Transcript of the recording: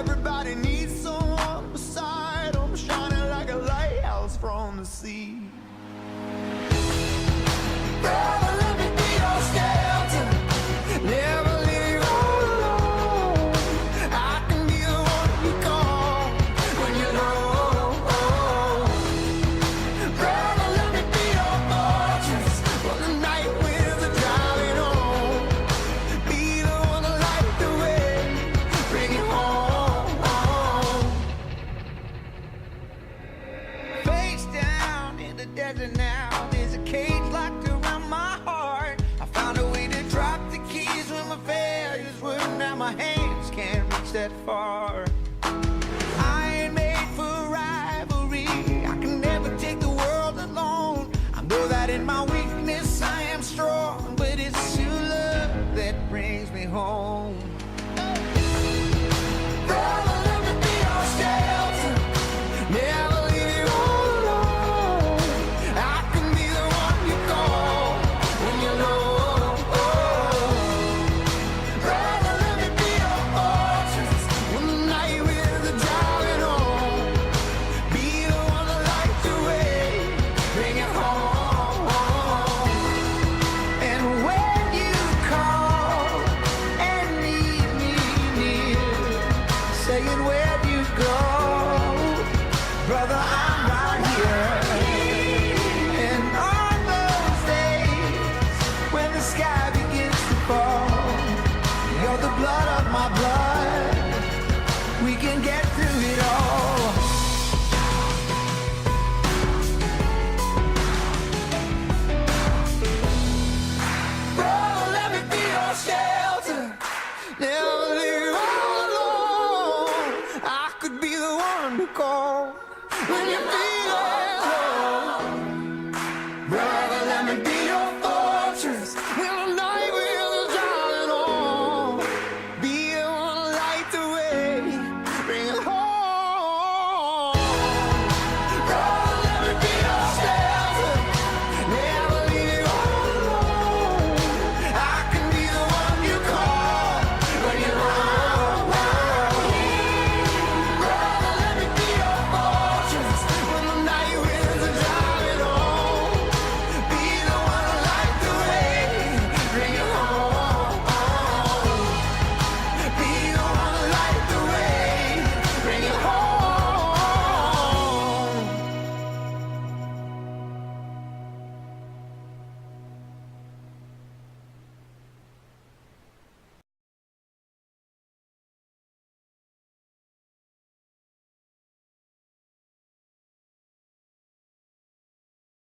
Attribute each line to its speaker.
Speaker 1: Everybody needs someone beside them, shining like a lighthouse from the sea. Brother, let me be your shelter, never leave you all alone. I can be the one you call when you're low. Brother, let me be your fortress when the night winds are driving on. Be the one to light the way, bring it home. Face down in the desert now, there's a cage locked around my heart. I found a way to drop the keys when my failures were. Now my hands can't reach that far. I ain't made for rivalry, I can never take the world alone. I know that in my weakness I am strong, but it's your love that brings me home. Brother, let me be your shelter, never leave you all alone. I can be the one you call when you're low. Brother, let me be your fortress when the night winds are driving on. Be the one to light the way, bring it home. And when you call and need me near, saying where'd you go, brother, I'm right here. And on those days when the sky begins to fall, you're the blood of my blood, we can get through it all. Brother, let me be your shelter, never leave you all alone. I could be the one to call when you feel it.